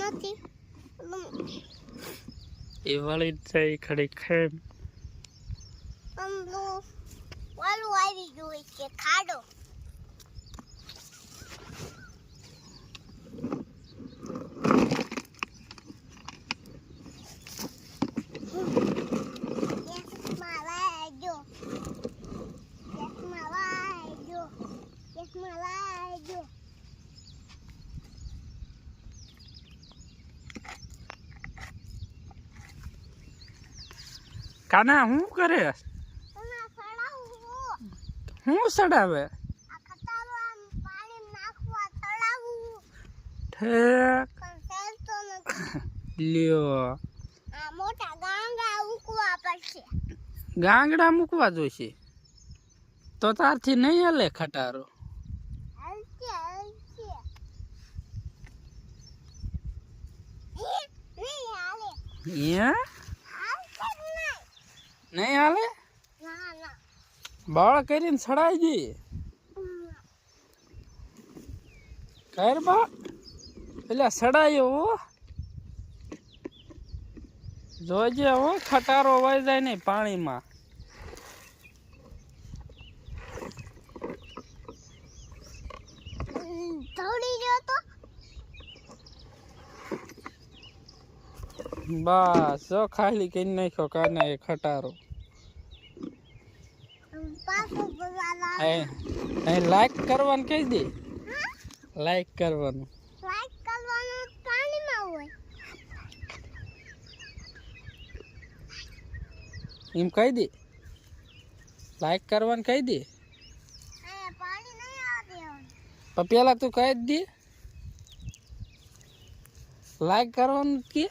નથી એ વાળી જાય ખડી ખેમ વાલું આવી ગયું છે ખાડો કાના હું કરે હું સડાવે ઠેક લ્યો મોટા ગાંગડા ઉકવા પડશે ગાંગડા મૂકવા જોઈશે તો તારથી નહીં હાલે ખટારો નહીં હાલે બાળ કરીને સડાઈ જઈએ કર બા પેલા સડાયો જોજે હો ખટારો વહી જાય નહીં પાણીમાં બસ જો ખાલી કરી નાખ્યો કાના એ ખટારો લાઈક કરવાનું કહી દે લાઈક કરવાનું એમ કહી દે લાઈક કરવાનું કહી દે પણ પેલા તું કહી જ દે લાઈક કરવાનું કે